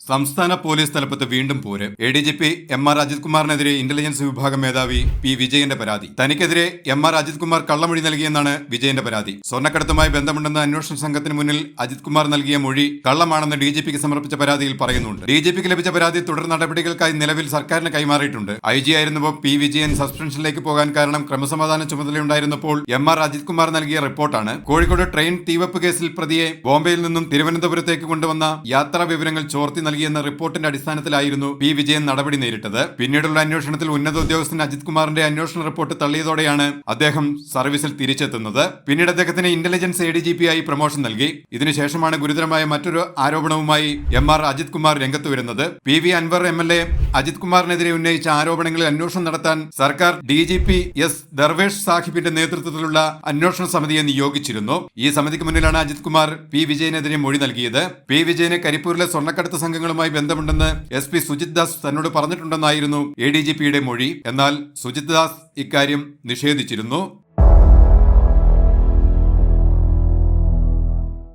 സംസ്ഥാന പോലീസ് തലപ്പത്ത് വീണ്ടും പോര്. ADGP MR അജിത് കുമാറിനെതിരെ ഇന്റലിജൻസ് വിഭാഗം മേധാവി P വിജയന്റെ പരാതി. തനിക്കെതിരെ MR അജിത് കുമാർ കള്ളമൊഴി നൽകിയെന്നാണ് വിജയന്റെ പരാതി. സ്വർണ്ണക്കടത്തുമായി ബന്ധമുണ്ടെന്ന അന്വേഷണ സംഘത്തിന് മുന്നിൽ അജിത് കുമാർ നൽകിയ മൊഴി കള്ളമാണെന്ന് DGPക്ക് സമർപ്പിച്ച പരാതിയിൽ പറയുന്നുണ്ട്. DGPക്ക് ലഭിച്ച പരാതി തുടർ നടപടികൾക്കായി നിലവിൽ സർക്കാരിന് കൈമാറിയിട്ടുണ്ട്. IG ആയിരുന്നപ്പോൾ P വിജയൻ സസ്പെൻഷനിലേക്ക് പോകാൻ കാരണം ക്രമസമാധാന ചുമതലയുണ്ടായിരുന്നപ്പോൾ MR അജിത് കുമാർ നൽകിയ റിപ്പോർട്ടാണ്. കോഴിക്കോട് ട്രെയിൻ തീവെപ്പ് കേസിൽ പ്രതിയെ ബോംബെയിൽ നിന്നും തിരുവനന്തപുരത്തേക്ക് കൊണ്ടുവന്ന യാത്രാ വിവരങ്ങൾ ചോർത്തി നൽകിയെന്ന റിപ്പോർട്ടിന്റെ അടിസ്ഥാനത്തിലായിരുന്നു P വിജയൻ നടപടി നേരിട്ടത്. പിന്നീടുള്ള അന്വേഷണത്തിൽ ഉന്നത ഉദ്യോഗസ്ഥൻ അജിത് കുമാറിന്റെ അന്വേഷണ റിപ്പോർട്ട് തള്ളിയതോടെയാണ് അദ്ദേഹം സർവീസിൽ തിരിച്ചെത്തുന്നത്. പിന്നീട് അദ്ദേഹത്തിന് ഇന്റലിജൻസ് ADGP ആയി പ്രൊമോഷൻ നൽകി. ഇതിനുശേഷമാണ് ഗുരുതരമായ മറ്റൊരു ആരോപണവുമായി MR അജിത് കുമാർ രംഗത്ത് വരുന്നത്. PV അൻവർ MLA അജിത് കുമാറിനെതിരെ ഉന്നയിച്ച ആരോപണങ്ങളിൽ അന്വേഷണം നടത്താൻ സർക്കാർ DGP S ദർവേഷ് സാഹിബിന്റെ നേതൃത്വത്തിലുള്ള അന്വേഷണ സമിതിയെ നിയോഗിച്ചിരുന്നു. ഈ സമിതിക്ക് മുന്നിലാണ് അജിത് കുമാർ P വിജയനെതിരെ മൊഴി നൽകിയത്. P വിജയന് കരിപ്പൂരിലെ സ്വർണ്ണക്കടത്ത് സംഘങ്ങളുമായി ബന്ധമുണ്ടെന്ന് SP സുജിത് ദാസ് തന്നോട് പറഞ്ഞിട്ടുണ്ടെന്നായിരുന്നു ADGPയുടെ മൊഴി. എന്നാൽ സുജിത് ദാസ് ഇക്കാര്യം നിഷേധിച്ചിരുന്നു.